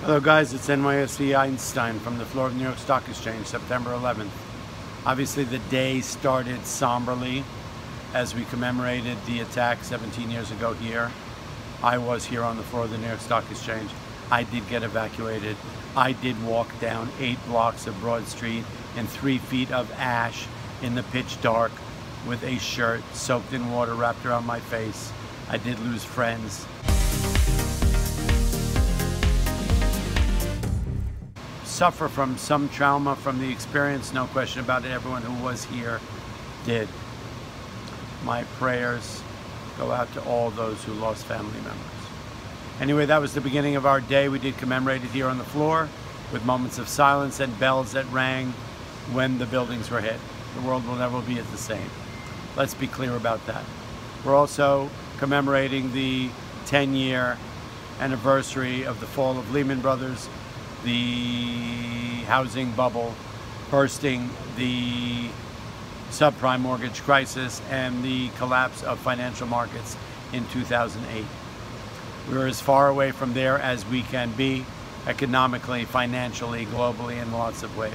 Hello guys, it's NYSEinstein from the floor of the New York Stock Exchange, September 11th. Obviously the day started somberly as we commemorated the attack 17 years ago here. I was here on the floor of the New York Stock Exchange. I did get evacuated. I did walk down 8 blocks of Broad Street in 3 feet of ash in the pitch dark with a shirt soaked in water wrapped around my face. I did lose friends. Suffer from some trauma from the experience, no question about it. Everyone who was here did. My prayers go out to all those who lost family members. Anyway, that was the beginning of our day. We did commemorate it here on the floor with moments of silence and bells that rang when the buildings were hit. The world will never be the same. Let's be clear about that. We're also commemorating the 10-year anniversary of the fall of Lehman Brothers, the housing bubble bursting, the subprime mortgage crisis, and the collapse of financial markets in 2008. We're as far away from there as we can be, economically, financially, globally, in lots of ways.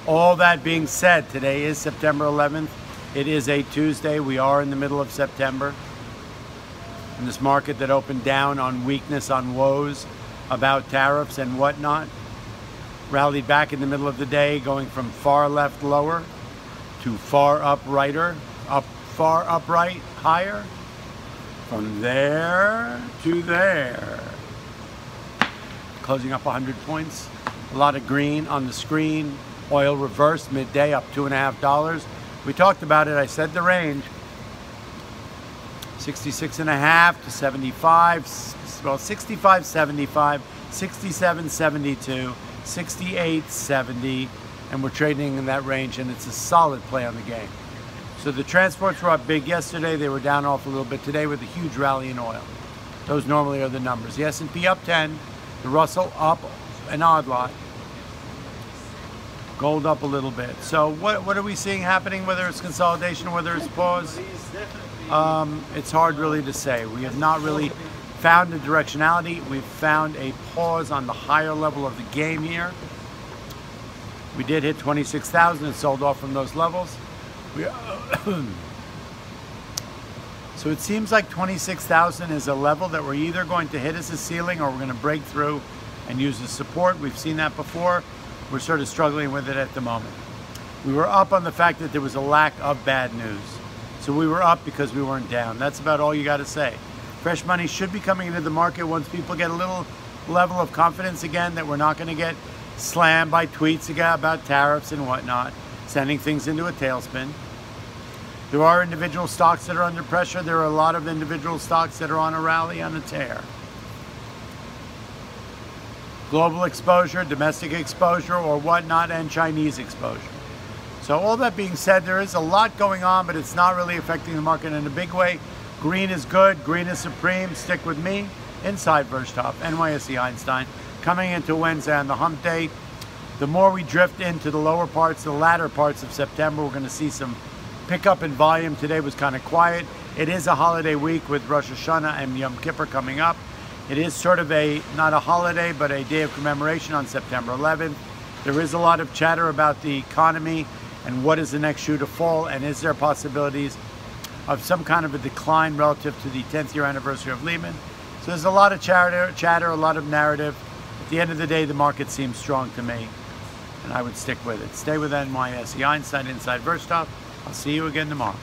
All that being said, today is September 11th. It is a Tuesday. We are in the middle of September. And this market that opened down on weakness, on woes about tariffs and whatnot, rallied back in the middle of the day, going from far left lower to far up righter, far upright higher, from there to there. Closing up 100 points. A lot of green on the screen. Oil reversed midday, up $2.50. We talked about it. I said the range. 66.5 to 75, well, 65.75, 67.72, 68.70, and we're trading in that range, and it's a solid play on the game. So the transports were up big yesterday. They were down off a little bit today with a huge rally in oil. Those normally are the numbers. The S&P up 10, the Russell up an odd lot, gold up a little bit. So what are we seeing happening, whether it's consolidation, whether it's pause? It's hard really to say. We have not really found a directionality. We've found a pause on the higher level of the game here. We did hit 26,000 and sold off from those levels. So it seems like 26,000 is a level that we're either going to hit as a ceiling or we're going to break through and use as support. We've seen that before. We're sort of struggling with it at the moment. We were up on the fact that there was a lack of bad news. So we were up because we weren't down. That's about all you got to say. Fresh money should be coming into the market once people get a little level of confidence again that we're not going to get slammed by tweets again about tariffs and whatnot, sending things into a tailspin. There are individual stocks that are under pressure. There are a lot of individual stocks that are on a rally, on a tear. Global exposure, domestic exposure, or whatnot, and Chinese exposure. So all that being said, there is a lot going on, but it's not really affecting the market in a big way. Green is good. Green is supreme. Stick with me. Inside Wirtschaft, NYSEinstein, coming into Wednesday on the hump day. The more we drift into the lower parts, the latter parts of September, we're going to see some pickup in volume. Today was kind of quiet. It is a holiday week with Rosh Hashanah and Yom Kippur coming up. It is sort of not a holiday, but a day of commemoration on September 11th. There is a lot of chatter about the economy and what is the next shoe to fall, and is there possibilities of some kind of a decline relative to the 10th year anniversary of Lehman. So there's a lot of chatter, a lot of narrative. At the end of the day, the market seems strong to me, and I would stick with it. Stay with NYSEinstein Inside Wirtschaft. I'll see you again tomorrow.